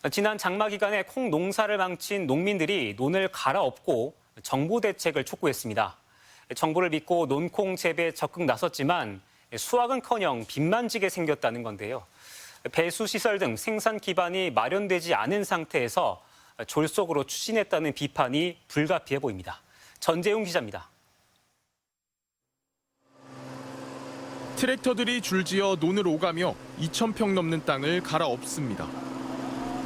지난 장마 기간에 콩 농사를 망친 농민들이 논을 갈아엎고 정부 대책을 촉구했습니다. 정부를 믿고 논콩 재배에 적극 나섰지만 수확은커녕 빚만 지게 생겼다는 건데요. 배수 시설 등 생산 기반이 마련되지 않은 상태에서 졸속으로 추진했다는 비판이 불가피해 보입니다. 전재웅 기자입니다. 트랙터들이 줄지어 논을 오가며 2,000평 넘는 땅을 갈아엎습니다.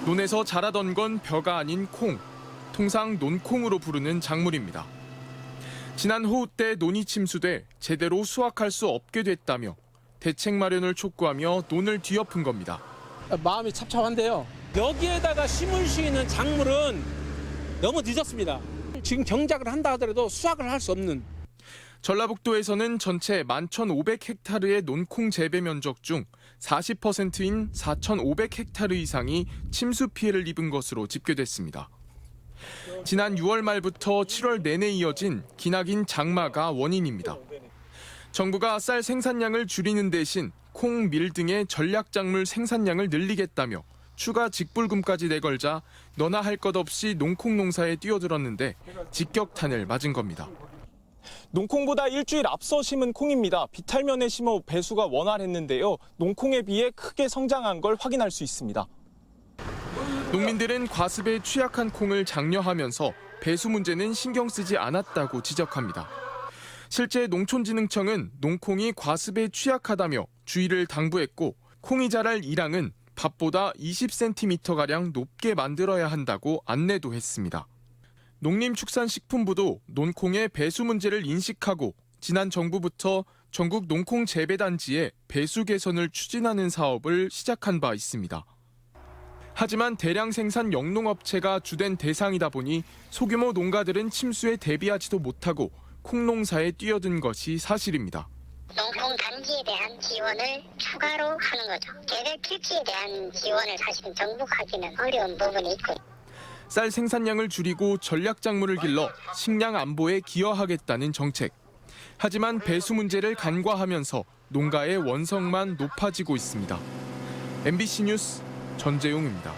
논에서 자라던 건 벼가 아닌 콩, 통상 논콩으로 부르는 작물입니다. 지난 호우 때 논이 침수돼 제대로 수확할 수 없게 됐다며 대책 마련을 촉구하며 논을 뒤엎은 겁니다. 마음이 찹찹한데요. 여기에다가 심을 수 있는 작물은 너무 늦었습니다. 지금 경작을 한다 하더라도 수확을 할 수 없는. 전라북도에서는 전체 11,500헥타르의 논콩 재배 면적 중 40%인 4,500헥타르 이상이 침수 피해를 입은 것으로 집계됐습니다. 지난 6월 말부터 7월 내내 이어진 기나긴 장마가 원인입니다. 정부가 쌀 생산량을 줄이는 대신 콩, 밀 등의 전략작물 생산량을 늘리겠다며 추가 직불금까지 내걸자 너나 할 것 없이 농콩 농사에 뛰어들었는데 직격탄을 맞은 겁니다. 농콩보다 일주일 앞서 심은 콩입니다. 비탈면에 심어 배수가 원활했는데요. 농콩에 비해 크게 성장한 걸 확인할 수 있습니다. 농민들은 과습에 취약한 콩을 장려하면서 배수 문제는 신경 쓰지 않았다고 지적합니다. 실제 농촌진흥청은 농콩이 과습에 취약하다며 주의를 당부했고 콩이 자랄 이랑은 밭보다 20cm가량 높게 만들어야 한다고 안내도 했습니다. 농림축산식품부도 논콩의 배수 문제를 인식하고 지난 정부부터 전국 농콩 재배단지에 배수 개선을 추진하는 사업을 시작한 바 있습니다. 하지만 대량 생산 영농업체가 주된 대상이다 보니 소규모 농가들은 침수에 대비하지도 못하고 콩농사에 뛰어든 것이 사실입니다. 농콩 단지에 대한 지원을 추가로 하는 거죠. 개별 필지에 대한 지원을 사실은 정부가 하기는 어려운 부분이 있고. 쌀 생산량을 줄이고 전략작물을 길러 식량 안보에 기여하겠다는 정책. 하지만 배수 문제를 간과하면서 농가의 원성만 높아지고 있습니다. MBC 뉴스 전재용입니다.